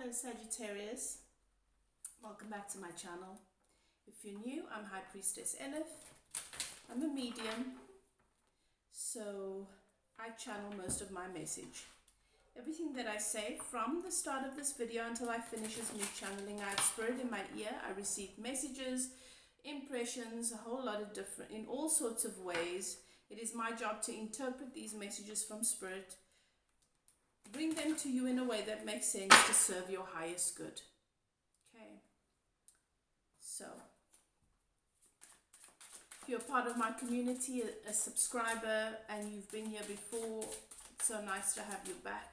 Hello Sagittarius, welcome back to my channel. If you're new, I'm High Priestess Elif. I'm a medium, so I channel most of my message. Everything that I say from the start of this video until I finish is me channeling. I have spirit in my ear. I receive messages, impressions, a whole lot of different, in all sorts of ways. It is my job to interpret these messages from spirit, bring them to you in a way that makes sense to serve your highest good. Okay, so if you're part of my community, a subscriber, and you've been here before, it's so nice to have you back.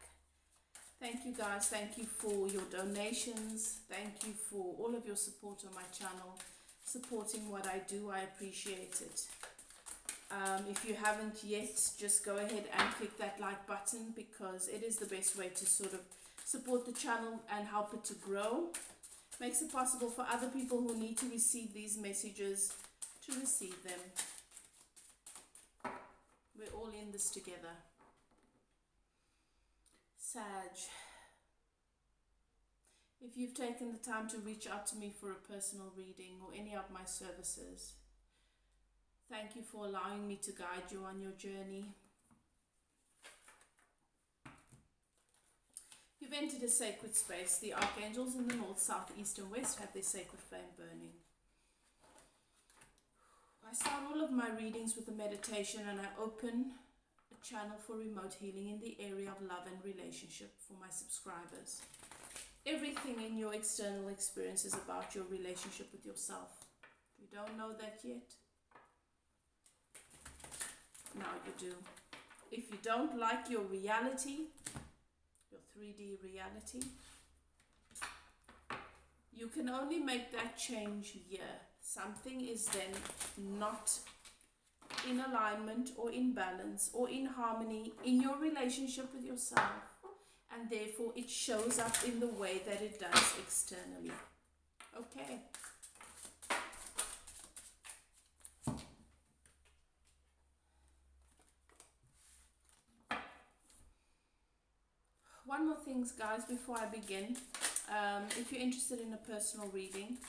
Thank you guys. Thank you for your donations. Thank you for all of your support on my channel, supporting what I do. I appreciate it. If you haven't yet, just go ahead and click that like button, because it is the best way to sort of support the channel and help it to grow. Makes it possible for other people who need to receive these messages to receive them. We're all in this together. Sag, if you've taken the time to reach out to me for a personal reading or any of my services, thank you for allowing me to guide you on your journey. You've entered a sacred space. The archangels in the north, south, east and west have their sacred flame burning. I start all of my readings with a meditation, and I open a channel for remote healing in the area of love and relationship for my subscribers. Everything in your external experience is about your relationship with yourself. If you don't know that yet, now you do. If you don't like your reality, your 3D reality, you can only make that change here. Something is then not in alignment or in balance or in harmony in your relationship with yourself, and therefore it shows up in the way that it does externally. Okay. One more thing, guys, before I begin. If you're interested in a personal reading,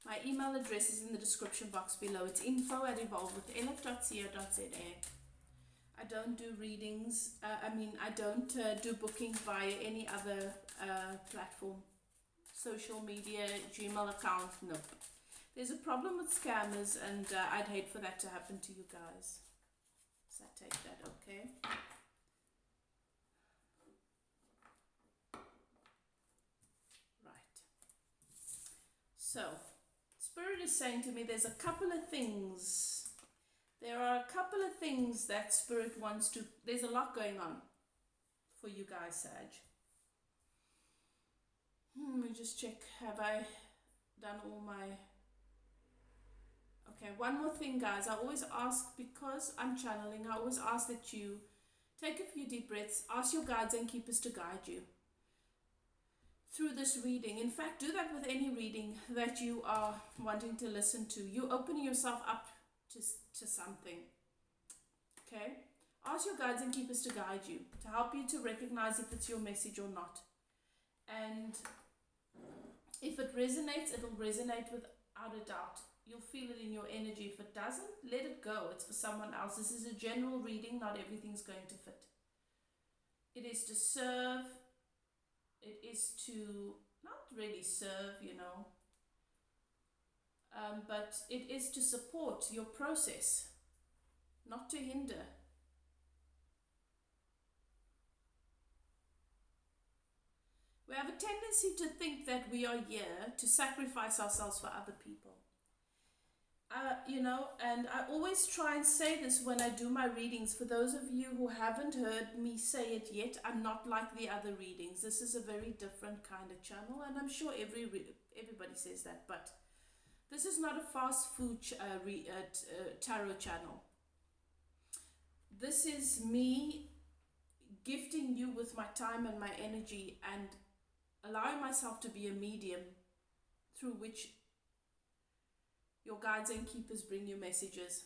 my email address is in the description box below. It's info@evolvewithelif.co.za. I don't do readings. I don't do bookings via any other platform, social media, Gmail account. Nope. There's a problem with scammers, and I'd hate for that to happen to you guys. So I take that, okay? So, Spirit is saying to me there's a couple of things. There are a couple of things that Spirit wants to... There's a lot going on for you guys, Sag. Let me just check. Have I done all my... Okay, one more thing, guys. I always ask, because I'm channeling, I always ask that you take a few deep breaths, ask your guides and keepers to guide you through this reading. In fact, do that with any reading that you are wanting to listen to. You open yourself up to something. Okay? Ask your guides and keepers to guide you, to help you to recognize if it's your message or not. And if it resonates, it'll resonate without a doubt. You'll feel it in your energy. If it doesn't, let it go. It's for someone else. This is a general reading. Not everything's going to fit. It is to serve. It is to not really serve, but it is to support your process, not to hinder. We have a tendency to think that we are here to sacrifice ourselves for other people. And I always try and say this when I do my readings. For those of you who haven't heard me say it yet, I'm not like the other readings. This is a very different kind of channel, and I'm sure everybody says that, but this is not a fast food tarot channel. This is me gifting you with my time and my energy, and allowing myself to be a medium through which your guides and keepers bring you messages.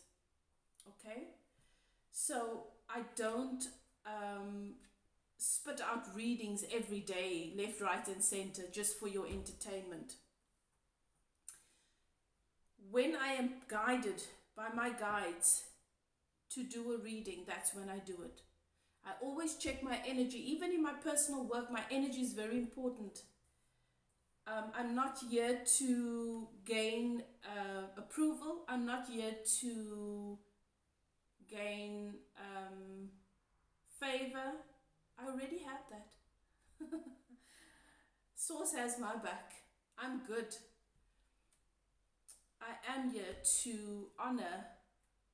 Okay? So I don't spit out readings every day, left, right, and center, just for your entertainment. When I am guided by my guides to do a reading, that's when I do it. I always check my energy. Even in my personal work, my energy is very important. I'm not here to gain approval. I'm not here to gain favor. I already have that. Source has my back. I'm good. I am here to honor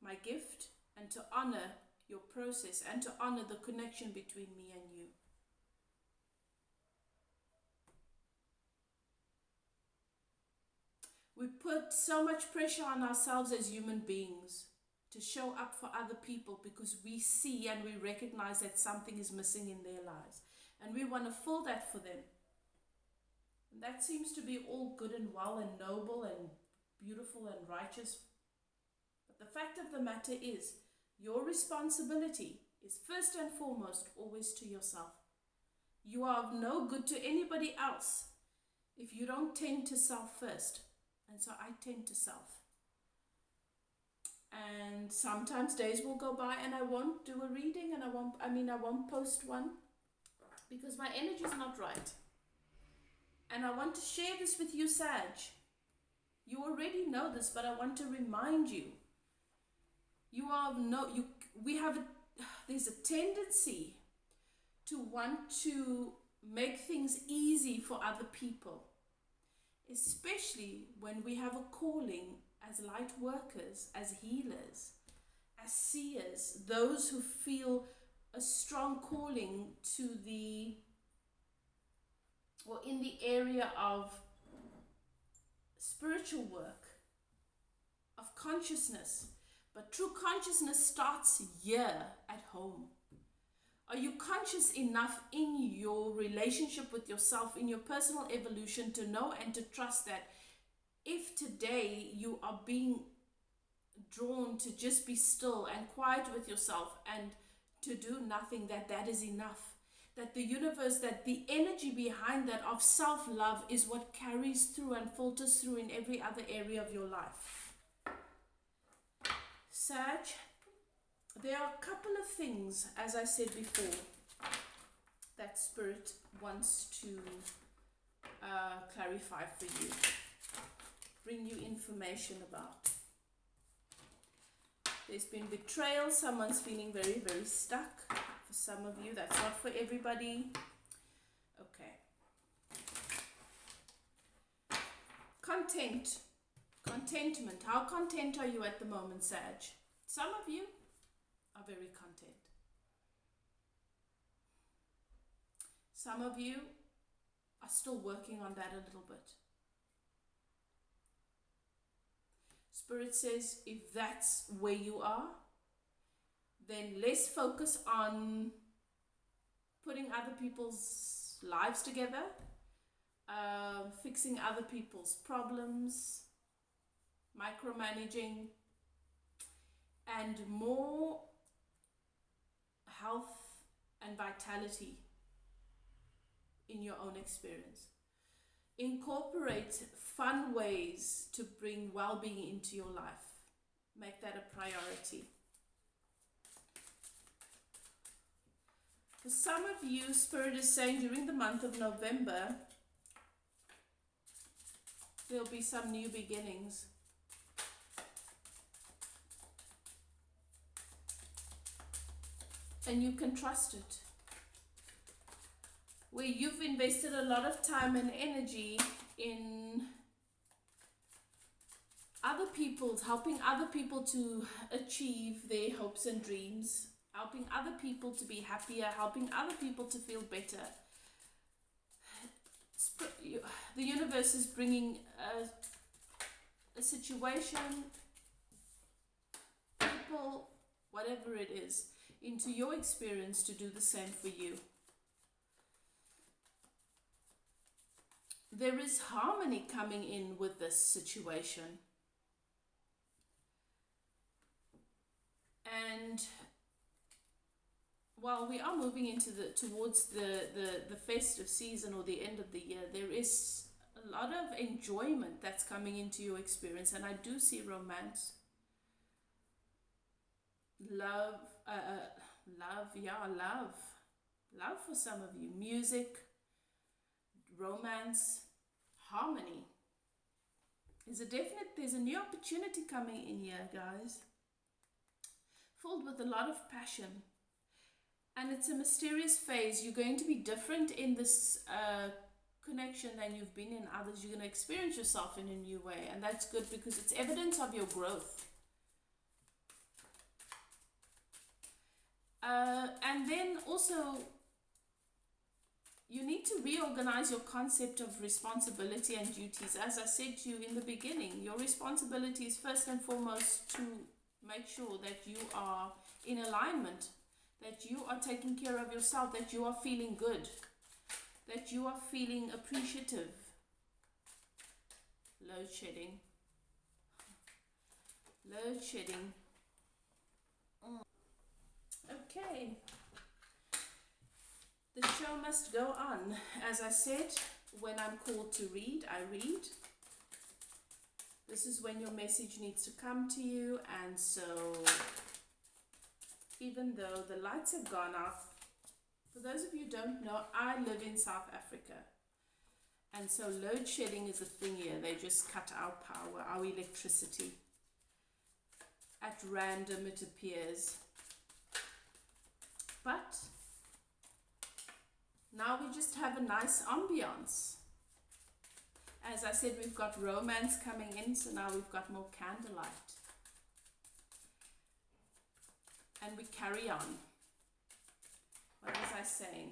my gift and to honor your process and to honor the connection between me and you. We put so much pressure on ourselves as human beings to show up for other people because we see and we recognize that something is missing in their lives. And we want to fill that for them. And that seems to be all good and well and noble and beautiful and righteous. But the fact of the matter is, your responsibility is first and foremost always to yourself. You are of no good to anybody else if you don't tend to self first. And so I tend to self. And sometimes days will go by and I won't do a reading and I won't post one because my energy is not right. And I want to share this with you, Sag. You already know this, but I want to remind you. There's a tendency to want to make things easy for other people, especially when we have a calling as light workers, as healers, as seers, those who feel a strong calling in the area of spiritual work, of consciousness. But true consciousness starts here at home. Are you conscious enough in your relationship with yourself, in your personal evolution, to know and to trust that if today you are being drawn to just be still and quiet with yourself and to do nothing, that is enough? That the universe, that the energy behind that of self-love is what carries through and filters through in every other area of your life. Sag, there are a couple of things, as I said before, that Spirit wants to clarify for you, bring you information about. There's been betrayal. Someone's feeling very, very stuck. For some of you, that's not for everybody. Okay. Contentment. How content are you at the moment, Sag? Some of you are very content. Some of you are still working on that a little bit. Spirit says, if that's where you are, then let's focus on putting other people's lives together, fixing other people's problems, micromanaging, and more health and vitality in your own experience. Incorporate fun ways to bring well-being into your life. Make that a priority. For some of you, Spirit is saying during the month of November, there'll be some new beginnings. And you can trust it. Where you've invested a lot of time and energy in helping other people to achieve their hopes and dreams, helping other people to be happier, helping other people to feel better. The universe is bringing a situation, people, whatever it is, into your experience to do the same for you. There is harmony coming in with this situation. And while we are moving into towards the festive season or the end of the year, there is a lot of enjoyment that's coming into your experience, and I do see romance, love, love for some of you, music, romance, harmony. There's a new opportunity coming in here, guys, filled with a lot of passion. And it's a mysterious phase. You're going to be different in this connection than you've been in others. You're going to experience yourself in a new way. And that's good because it's evidence of your growth. And then also, you need to reorganize your concept of responsibility and duties. As I said to you in the beginning, your responsibility is first and foremost to make sure that you are in alignment, that you are taking care of yourself, that you are feeling good, that you are feeling appreciative. Load shedding. Load shedding. Okay. The show must go on. As I said, when I'm called to read, I read. This is when your message needs to come to you, and so even though the lights have gone off, for those of you who don't know, I live in South Africa. And so load shedding is a thing here. They just cut our power, our electricity. At random, it appears. But now we just have a nice ambiance. As I said, we've got romance coming in, so now we've got more candlelight. And we carry on. What was I saying?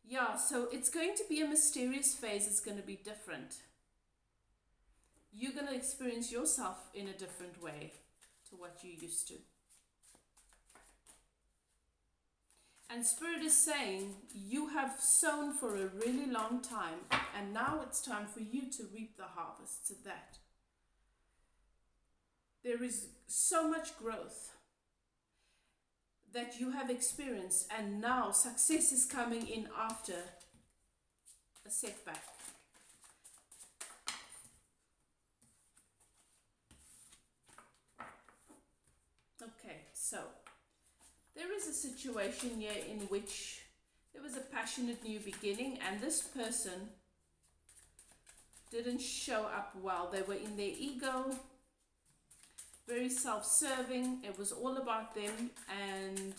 Yeah, so it's going to be a mysterious phase. It's going to be different. You're going to experience yourself in a different way to what you used to. And Spirit is saying, you have sown for a really long time, and now it's time for you to reap the harvests of that. There is so much growth that you have experienced, and now success is coming in after a setback. Okay, so there is a situation here in which there was a passionate new beginning, and this person didn't show up well. They were in their ego, very self-serving. It was all about them, and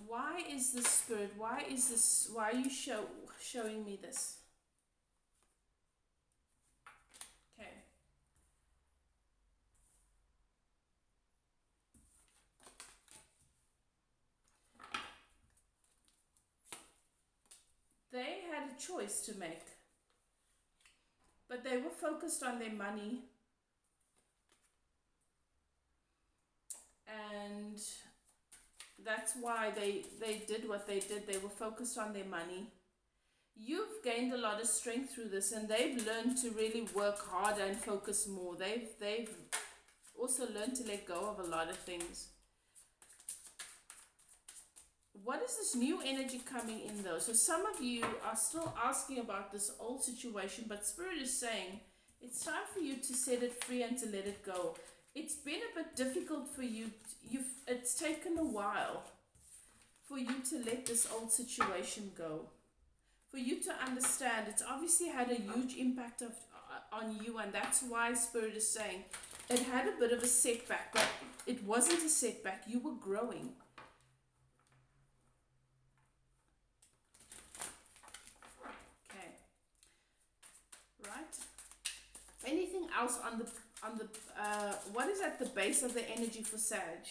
why is this, Spirit? Why are you showing me this? Okay. They had a choice to make, but they were focused on their money, and that's why they did what they did. They were focused on their money. You've gained a lot of strength through this, and they've learned to really work harder and focus more. They've also learned to let go of a lot of things. What is this new energy coming in though? So some of you are still asking about this old situation, but Spirit is saying it's time for you to set it free and to let it go. It's been a bit difficult for you. It's taken a while for you to let this old situation go. For you to understand, it's obviously had a huge impact on you, and that's why Spirit is saying it had a bit of a setback, but it wasn't a setback. You were growing. Anything else on the what is at the base of the energy for Sag?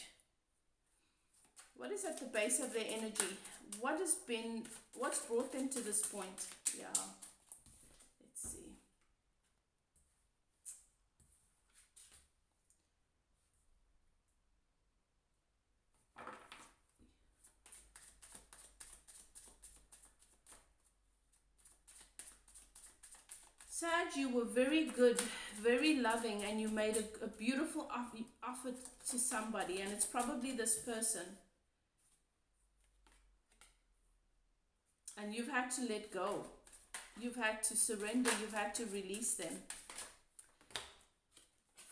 What is at the base of their energy? What's brought them to this point? Yeah. Let's see. Sag, you were very good, very loving, and you made a beautiful offer to somebody, and it's probably this person. And you've had to let go. You've had to surrender. You've had to release them.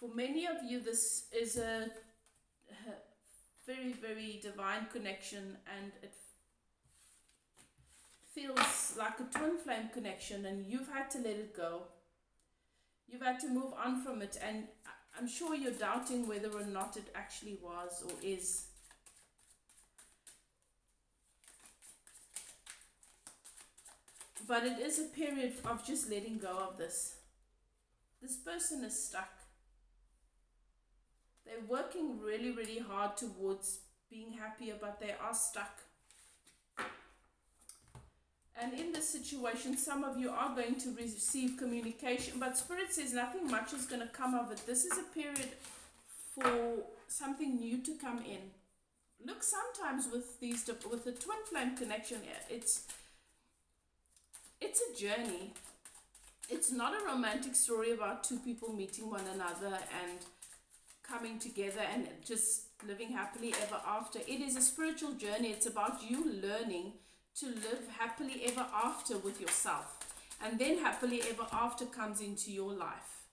For many of you, this is a very, very divine connection, and it feels like a twin flame connection, and you've had to let it go. You've had to move on from it, and I'm sure you're doubting whether or not it actually was or is. But it is a period of just letting go of this. This person is stuck. They're working really, really hard towards being happier, but they are stuck. And in this situation, some of you are going to receive communication, but Spirit says nothing much is going to come of it. This is a period for something new to come in. Look, sometimes with the twin flame connection, it's a journey. It's not a romantic story about two people meeting one another and coming together and just living happily ever after. It is a spiritual journey. It's about you learning to live happily ever after with yourself, and then happily ever after comes into your life.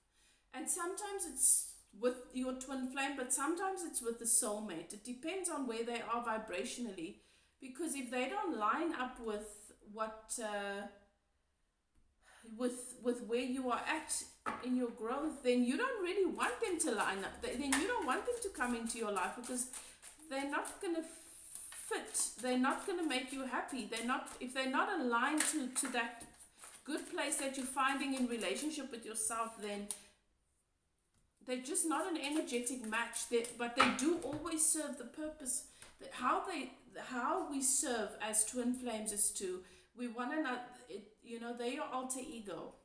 And sometimes it's with your twin flame, but sometimes it's with the soulmate. It depends on where they are vibrationally, because if they don't line up with what with where you are at in your growth, then you don't really want them to line up. Then you don't want them to come into your life, because they're not going to fit. They're not going to make you happy. If they're not aligned to that good place that you're finding in relationship with yourself, then they're just not an energetic match. But they do always serve the purpose. How we serve as twin flames is we want another. They're your alter ego.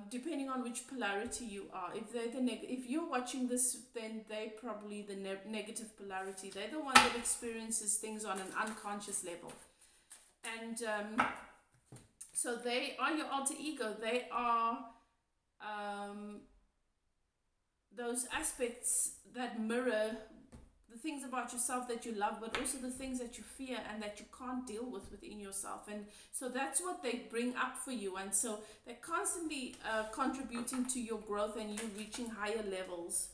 Depending on which polarity you are. If you're watching this, then they're probably the negative polarity. They're the one that experiences things on an unconscious level. And so they are your alter ego. They are those aspects that mirror the things about yourself that you love, but also the things that you fear and that you can't deal with within yourself. And so that's what they bring up for you. And so they're constantly contributing to your growth and you reaching higher levels.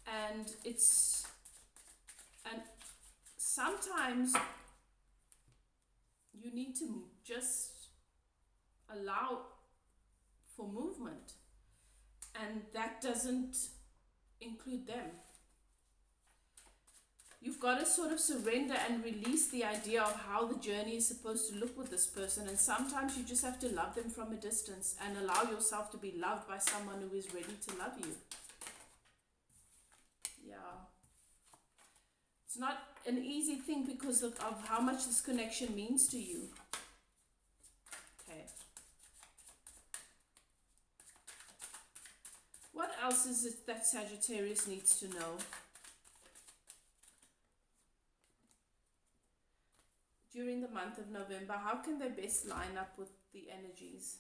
And sometimes you need to just allow for movement, and that doesn't include them. You've got to sort of surrender and release the idea of how the journey is supposed to look with this person, and sometimes you just have to love them from a distance and allow yourself to be loved by someone who is ready to love you. Yeah. It's not an easy thing because of how much this connection means to you. Okay. What else is it that Sagittarius needs to know? During the month of November, how can they best line up with the energies?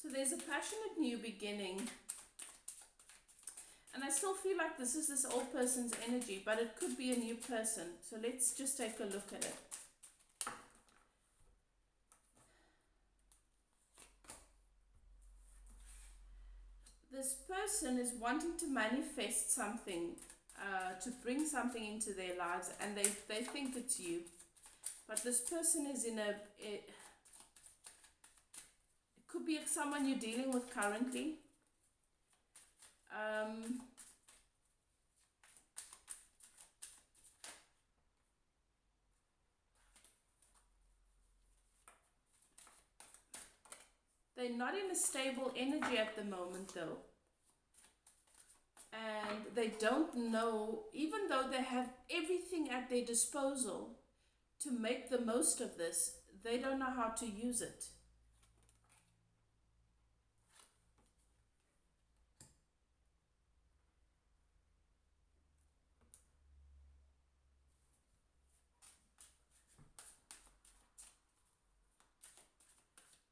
So there's a passionate new beginning. And I still feel like this is this old person's energy, but it could be a new person. So let's just take a look at it. This person is wanting to manifest something, to bring something into their lives, and they think it's you. But this person is in it could be someone you're dealing with currently. They're not in a stable energy at the moment though. And they don't know, even though they have everything at their disposal to make the most of this, they don't know how to use it.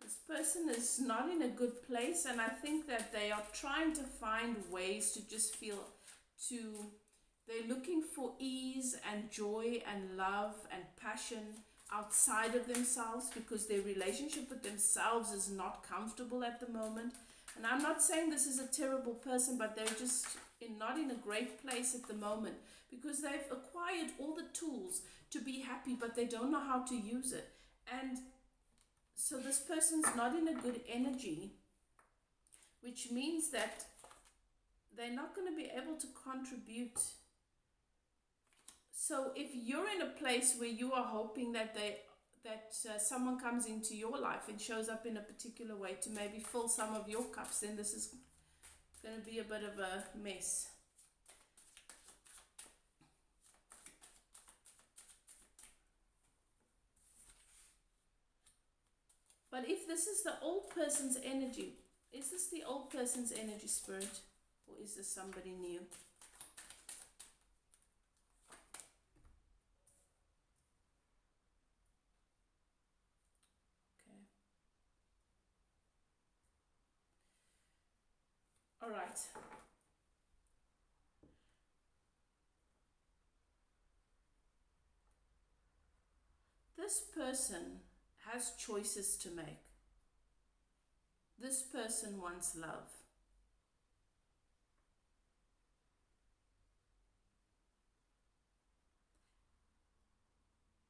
This person is not in a good place, and I think that they are trying to find ways to just feel they're looking for ease and joy and love and passion outside of themselves, because their relationship with themselves is not comfortable at the moment. And I'm not saying this is a terrible person, but they're just not in a great place at the moment, because they've acquired all the tools to be happy, but they don't know how to use it. And so this person's not in a good energy, which means that they're not going to be able to contribute. So if you're in a place where you are hoping that someone comes into your life and shows up in a particular way to maybe fill some of your cups, then this is going to be a bit of a mess. But if this is the old person's energy, is this the old person's energy, Spirit? Or is this somebody new? Okay. All right. This person has choices to make. This person wants love.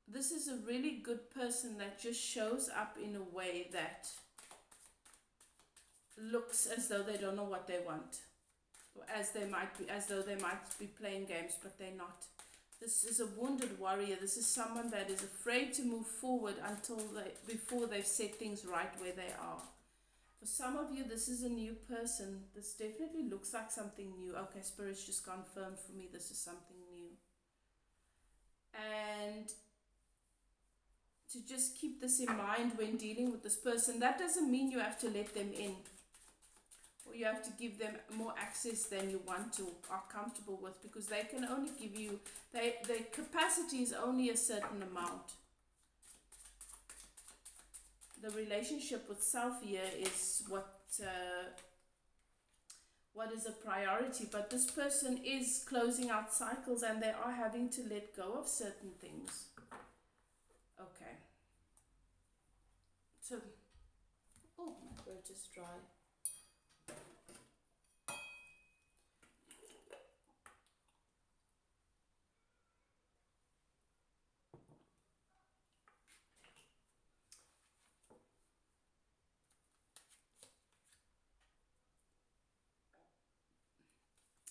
This is a really good person that just shows up in a way that looks as though they don't know what they want, or as though they might be playing games, but they're not. This is a wounded warrior. This is someone that is afraid to move forward before they've set things right where they are. For some of you, this is a new person. This definitely looks like something new. Okay, Spirit's just confirmed for me this is something new. And to just keep this in mind when dealing with this person. That doesn't mean you have to let them in, or you have to give them more access than you want to, are comfortable with, because they can only give you, their capacity is only a certain amount. The relationship with self here is what is a priority, but this person is closing out cycles and they are having to let go of certain things. Okay. So, oh, my throat is dry.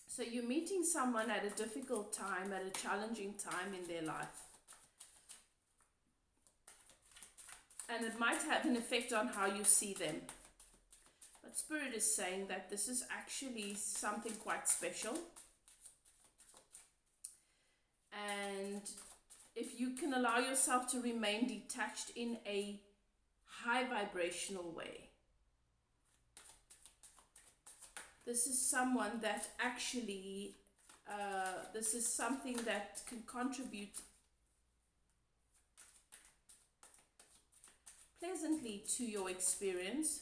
So you're meeting someone at a difficult time, at a challenging time in their life. And it might have an effect on how you see them. But Spirit is saying that this is actually something quite special. And if you can allow yourself to remain detached in a high vibrational way, this is someone that actually, this is something that can contribute pleasantly to your experience.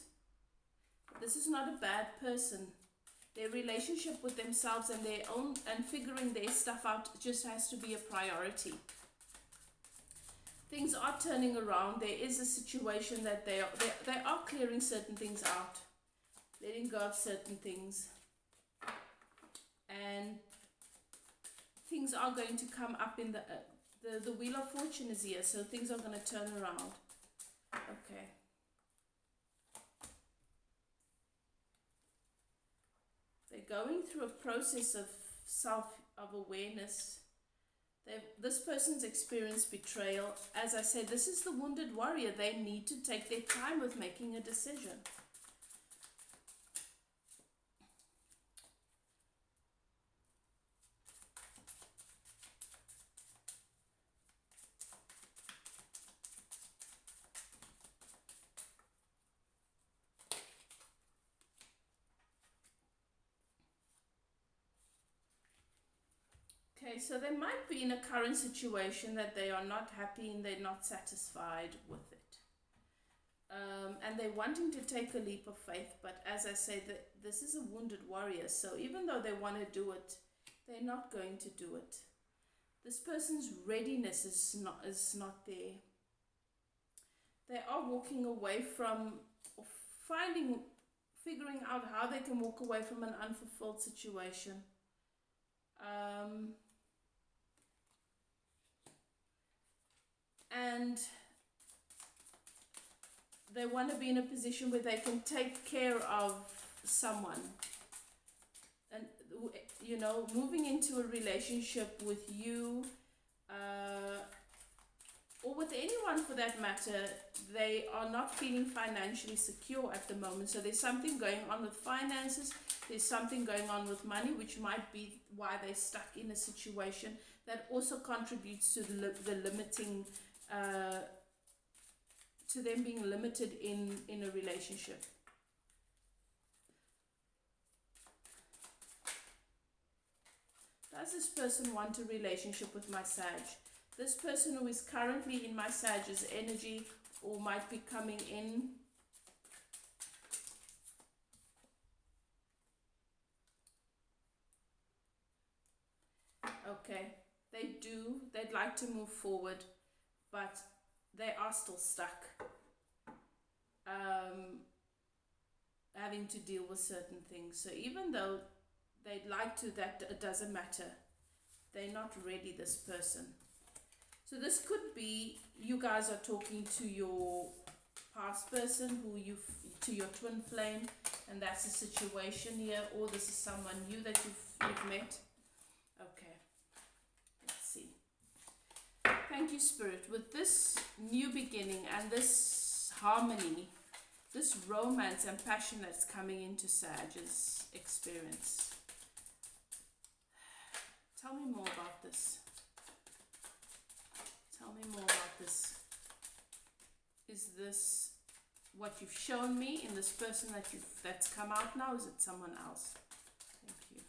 This is not a bad person. Their relationship with themselves and their own, and figuring their stuff out, just has to be a priority. Things are turning around. There is a situation that they are clearing certain things out, letting go of certain things, and things are going to come up in the Wheel of Fortune is here, so things are going to turn around. Okay. They're going through a process of awareness. This person's experienced betrayal. As I said, this is the wounded warrior. They need to take their time with making a decision. Okay, so they might be in a current situation that they are not happy and they're not satisfied with it. And they're wanting to take a leap of faith, but as I say, this is a wounded warrior, so even though they want to do it, they're not going to do it. This person's readiness is not there. They are walking away from, or figuring out how they can walk away from an unfulfilled situation. And they want to be in a position where they can take care of someone. And, you know, moving into a relationship with you, or with anyone for that matter, they are not feeling financially secure at the moment. So there's something going on with finances, there's something going on with money, which might be why they're stuck in a situation that also contributes to the limiting, to them being limited in a relationship. Does this person want a relationship with my Sag? This person who is currently in my Sag's energy or might be coming in. Okay, they do. They'd like to move forward, but they are still stuck. Having to deal with certain things. So even though they'd like to, that it doesn't matter. They're not ready, this person. So this could be you guys are talking to your past person, to your twin flame, and that's the situation here, or this is someone new that you've met. Okay, let's see. Thank you, Spirit. With this new beginning and this harmony, this romance and passion that's coming into Sag's experience. Tell me more about this. Tell me more about this. Is this what you've shown me in this person that's come out now? Is it someone else? Thank you.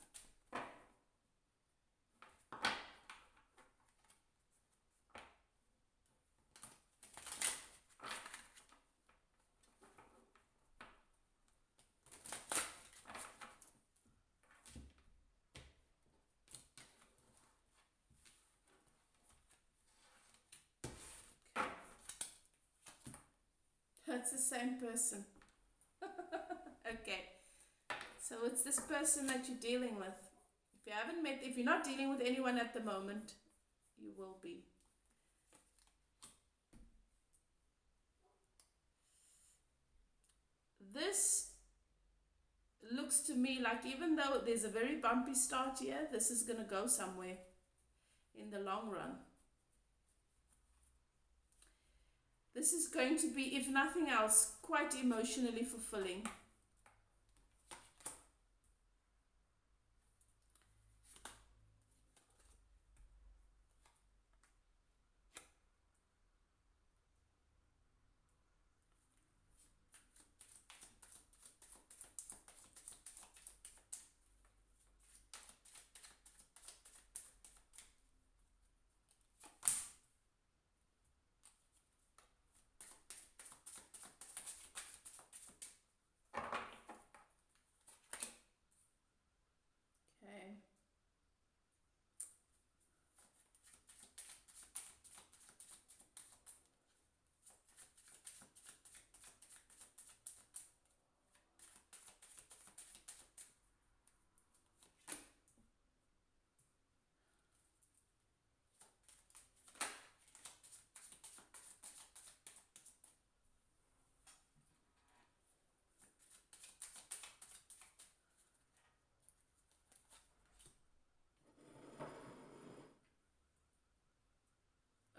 It's the same person. Okay, so it's this person that you're dealing with. If you're not dealing with anyone at the moment, you will be. This looks to me like, even though there's a very bumpy start here, this is going to go somewhere in the long run. This is going to be, if nothing else, quite emotionally fulfilling.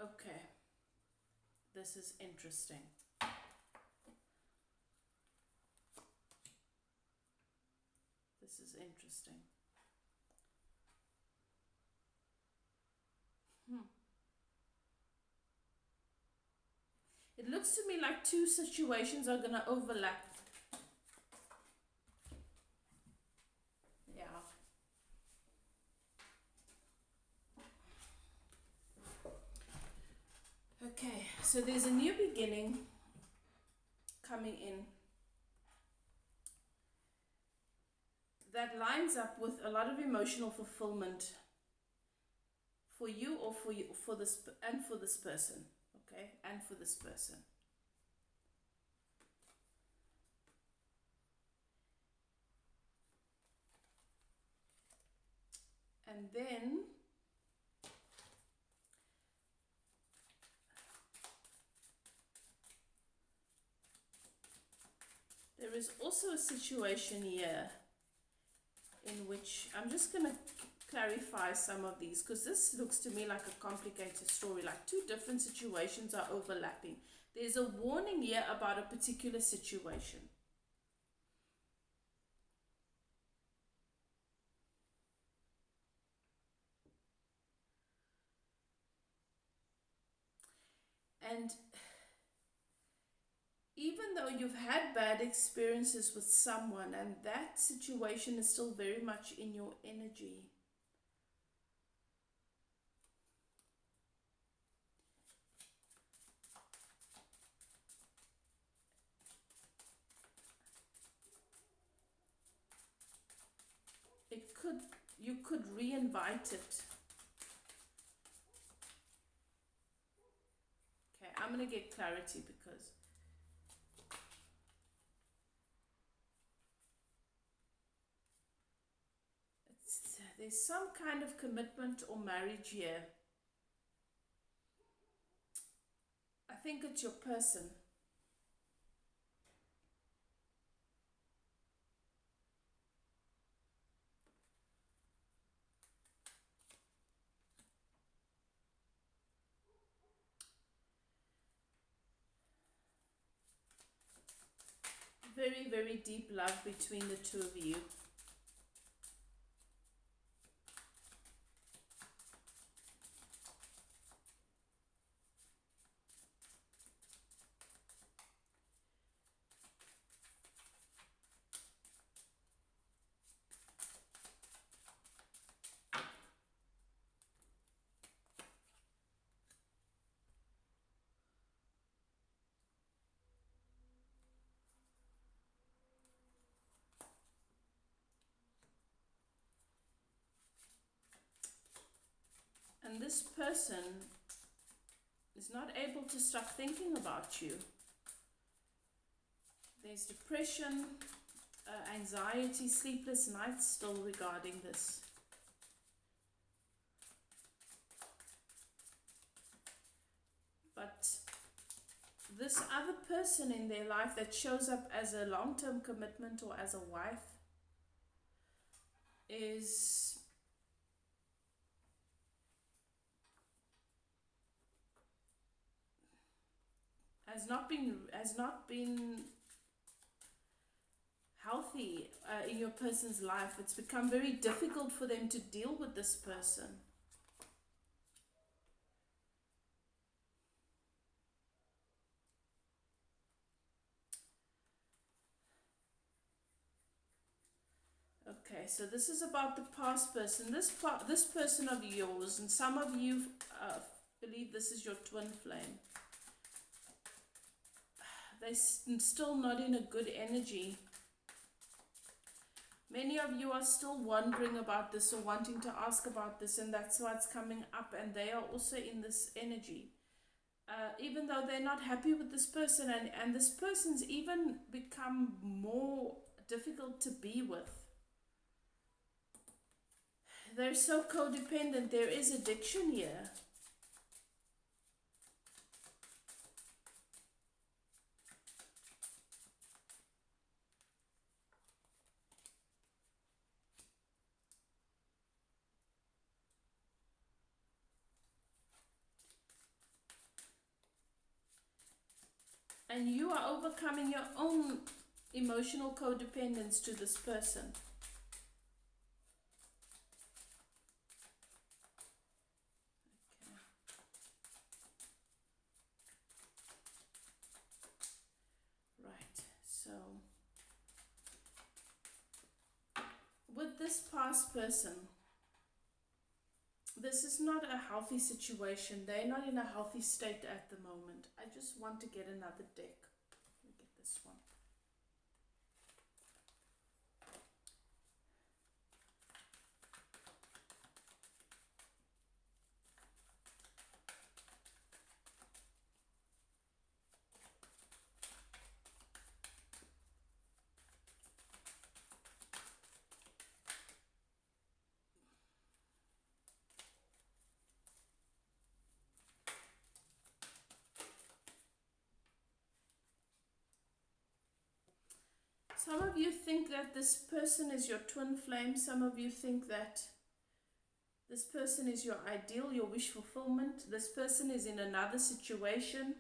Okay, this is interesting. This is interesting. It looks to me like two situations are going to overlap. Yeah. So there's a new beginning coming in that lines up with a lot of emotional fulfillment for you, or for this, and for this person, okay, and for this person. And then there is also a situation here in which I'm just going to clarify some of these, because this looks to me like a complicated story, like two different situations are overlapping. There's a warning here about a particular situation. And even though you've had bad experiences with someone and that situation is still very much in your energy, you could re-invite it. Okay, I'm going to get clarity because there's some kind of commitment or marriage here. I think it's your person. Very, very deep love between the two of you. And this person is not able to stop thinking about you. There's depression, anxiety, sleepless nights still regarding this. But this other person in their life that shows up as a long-term commitment or as a wife has not been healthy in your person's life. It's become very difficult for them to deal with this person. Okay, so this is about the past person. This person of yours, and some of you believe this is your twin flame. They're still not in a good energy. Many of you are still wondering about this or wanting to ask about this, and that's why it's coming up, and they are also in this energy. Even though they're not happy with this person, and this person's even become more difficult to be with. They're so codependent. There is addiction here. And you are overcoming your own emotional codependence to this person. Okay. Right, so with this past person, this is not a healthy situation. They're not in a healthy state at the moment. I just want to get another deck. Let me get this one. Some of you think that this person is your twin flame. Some of you think that this person is your ideal, your wish fulfillment. This person is in another situation.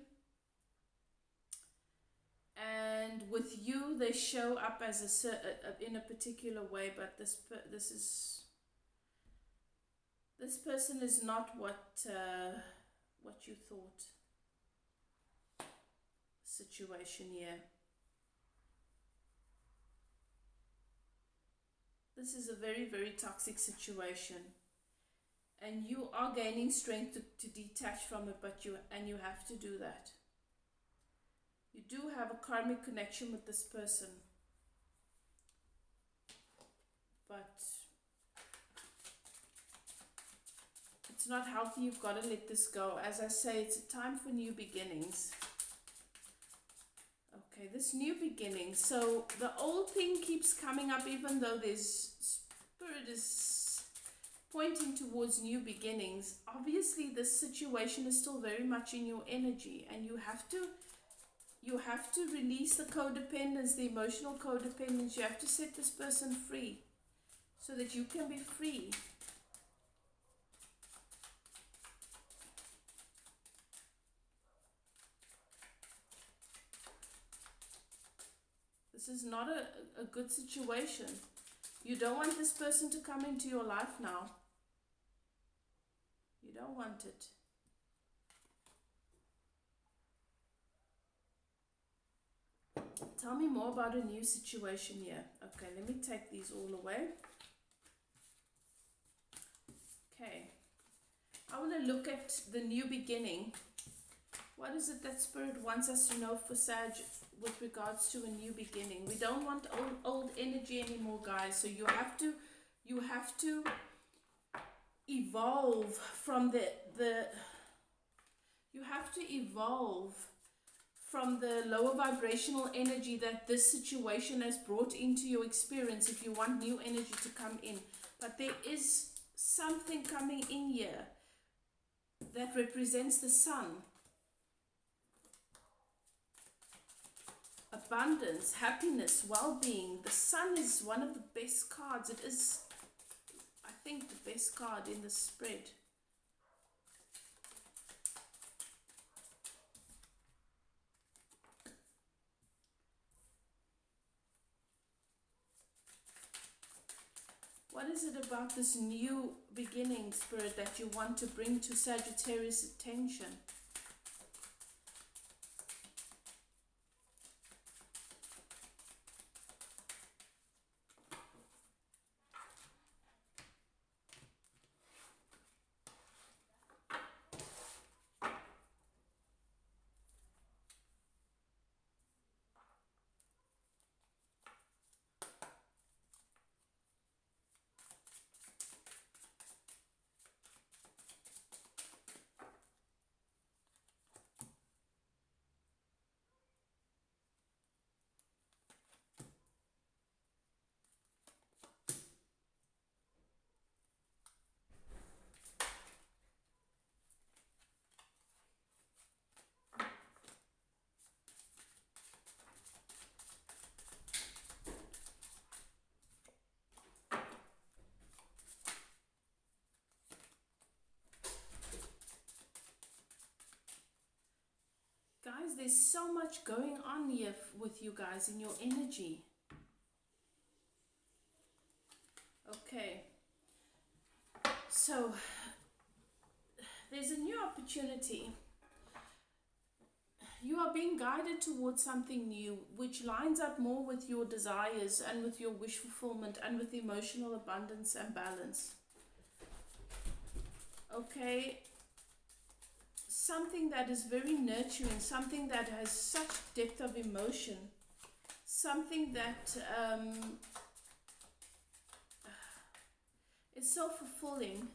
And with you, they show up as in a particular way, but this person is not what you thought. Situation here. This is a very, very toxic situation, and you are gaining strength to detach from it, but you have to do that. You do have a karmic connection with this person, but it's not healthy. You've got to let this go. As I say, it's a time for new beginnings. Okay, this new beginning. So the old thing keeps coming up, even though there's spirit is pointing towards new beginnings. Obviously, this situation is still very much in your energy, and you have to release the codependence, the emotional codependence. You have to set this person free so that you can be free. This is not a good situation. You don't want this person to come into your life now. You don't want it. Tell me more about a new situation here. Okay, let me take these all away. Okay. I want to look at the new beginning. What is it that Spirit wants us to know for Sag with regards to a new beginning? We don't want old energy anymore, guys. So you have to evolve from the lower vibrational energy that this situation has brought into your experience if you want new energy to come in. But there is something coming in here that represents the sun. Abundance, happiness, well-being. The sun is one of the best cards. It is, I think, the best card in the spread. What is it about this new beginning, Spirit, that you want to bring to Sagittarius' attention? Guys, there's so much going on here with you guys in your energy. Okay. So, there's a new opportunity. You are being guided towards something new, which lines up more with your desires and with your wish fulfillment and with emotional abundance and balance. Okay, something that is very nurturing, something that has such depth of emotion, something that is so fulfilling,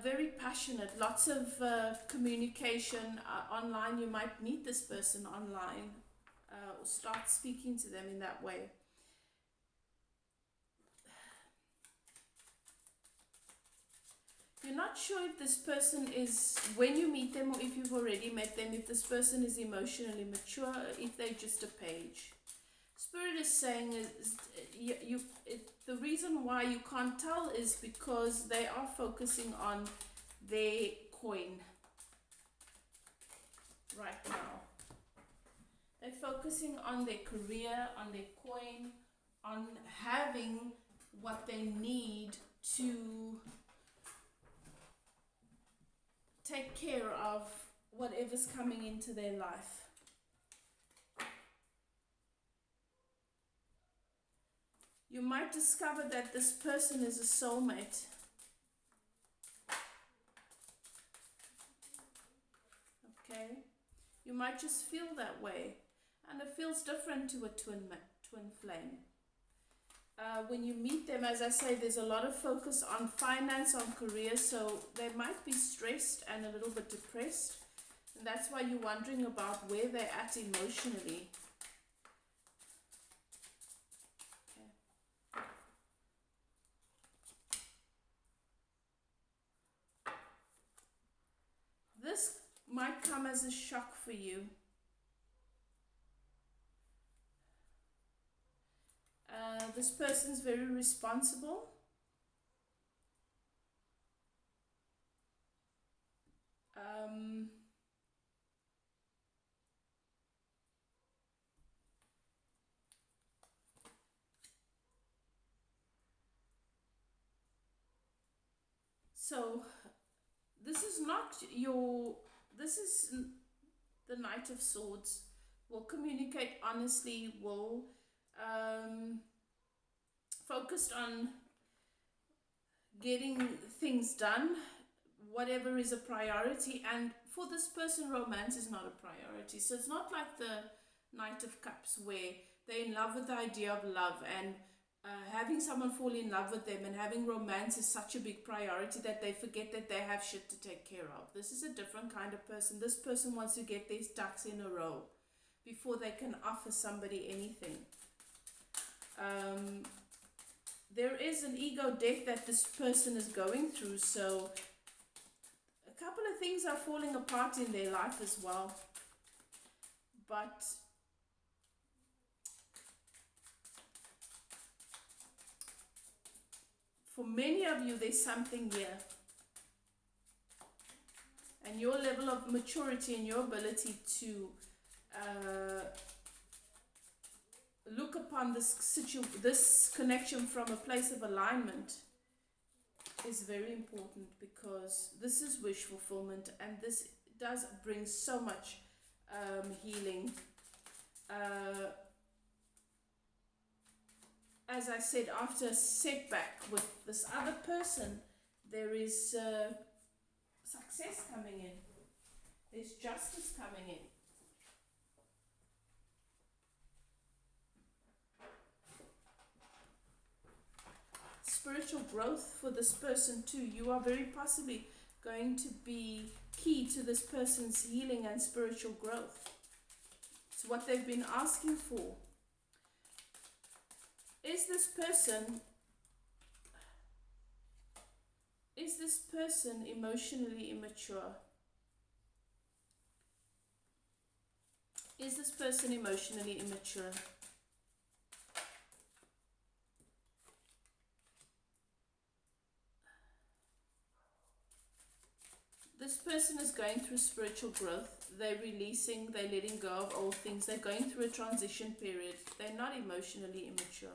very passionate, lots of communication online. You might meet this person online or start speaking to them in that way. You're not sure if this person is, when you meet them or if you've already met them, if this person is emotionally mature or if they're just a page. Spirit is saying the reason why you can't tell is because they are focusing on their coin right now. They're focusing on their career, on their coin, on having what they need to take care of whatever's coming into their life. You might discover that this person is a soulmate. Okay? You might just feel that way. And it feels different to a twin flame. When you meet them, as I say, there's a lot of focus on finance, on career, so they might be stressed and a little bit depressed. And that's why you're wondering about where they're at emotionally. This might come as a shock for you. This person's very responsible. So this is not your, this is the Knight of Swords. Will communicate honestly, will focused on getting things done, whatever is a priority. And for this person, romance is not a priority. So it's not like the Knight of Cups where they're in love with the idea of love and having someone fall in love with them and having romance is such a big priority that they forget that they have shit to take care of. This is a different kind of person. This person wants to get their ducks in a row before they can offer somebody anything. There is an ego death that this person is going through, so a couple of things are falling apart in their life as well. But for many of you, there's something here. And your level of maturity and your ability to look upon this connection from a place of alignment is very important, because this is wish fulfillment and this does bring so much healing. As I said, after a setback with this other person, there is success coming in. There's justice coming in. Spiritual growth for this person too. You are very possibly going to be key to this person's healing and spiritual growth. It's what they've been asking for. Is this person emotionally immature? Is this person emotionally immature? This person is going through spiritual growth. They're releasing, they're letting go of old things. They're going through a transition period. They're not emotionally immature.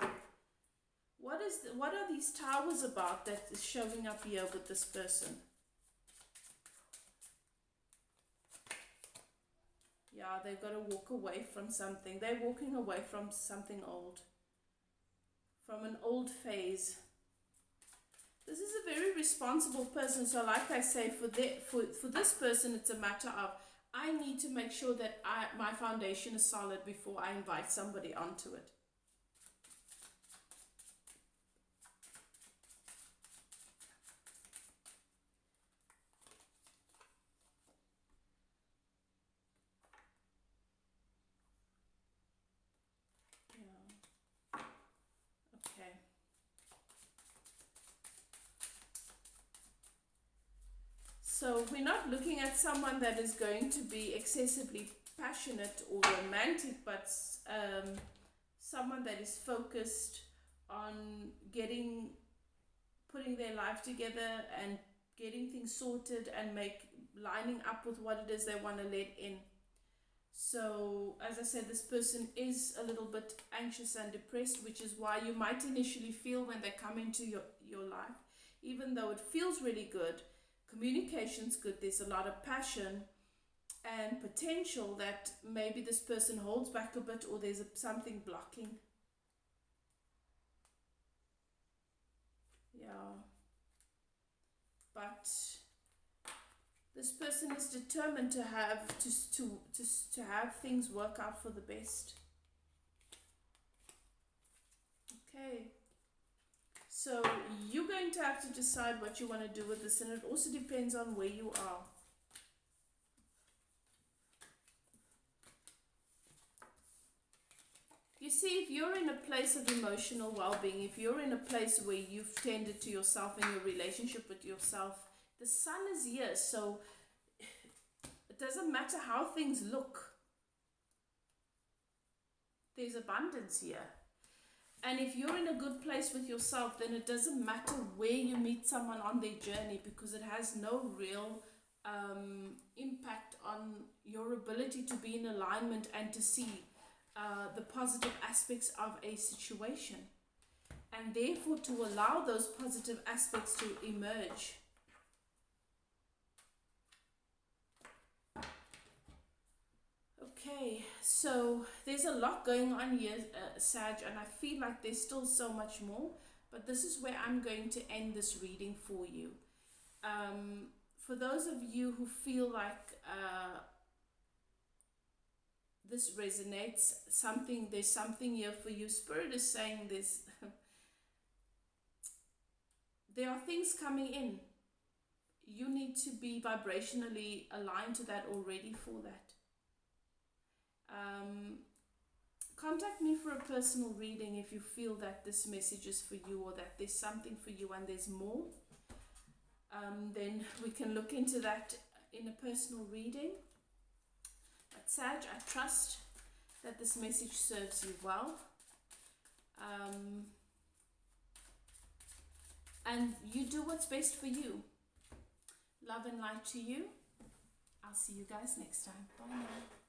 What are these towers about that is showing up here with this person? Yeah, they've got to walk away from something. They're walking away from something old. From an old phase. This is a a very responsible person. So like I say, for this person, it's a matter of, I need to make sure that my foundation is solid before I invite somebody onto it. Yeah. Okay. So we're not looking at someone that is going to be excessively passionate or romantic, but someone that is focused on putting their life together and getting things sorted and lining up with what it is they want to let in. So as I said, this person is a little bit anxious and depressed, which is why you might initially feel when they come into your life, even though it feels really good, communication's good, there's a lot of passion and potential, that maybe this person holds back a bit, or there's something blocking. Yeah. But this person is determined to have things work out for the best. Okay. So you're going to have to decide what you want to do with this, and it also depends on where you are. You see, if you're in a place of emotional well-being, if you're in a place where you've tended to yourself and your relationship with yourself, the sun is here, so it doesn't matter how things look. There's abundance here. And if you're in a good place with yourself, then it doesn't matter where you meet someone on their journey, because it has no real impact on your ability to be in alignment and to see the positive aspects of a situation, and therefore to allow those positive aspects to emerge. Okay, so there's a lot going on here, Sag, and I feel like there's still so much more, but this is where I'm going to end this reading for you. For those of you who feel like this resonates, there's something here for you. Spirit is saying there are things coming in. You need to be vibrationally aligned to that already for that. Contact me for a personal reading if you feel that this message is for you, or that there's something for you and there's more. Then we can look into that in a personal reading. But Sag, I trust that this message serves you well. And you do what's best for you. Love and light to you. I'll see you guys next time. Bye now.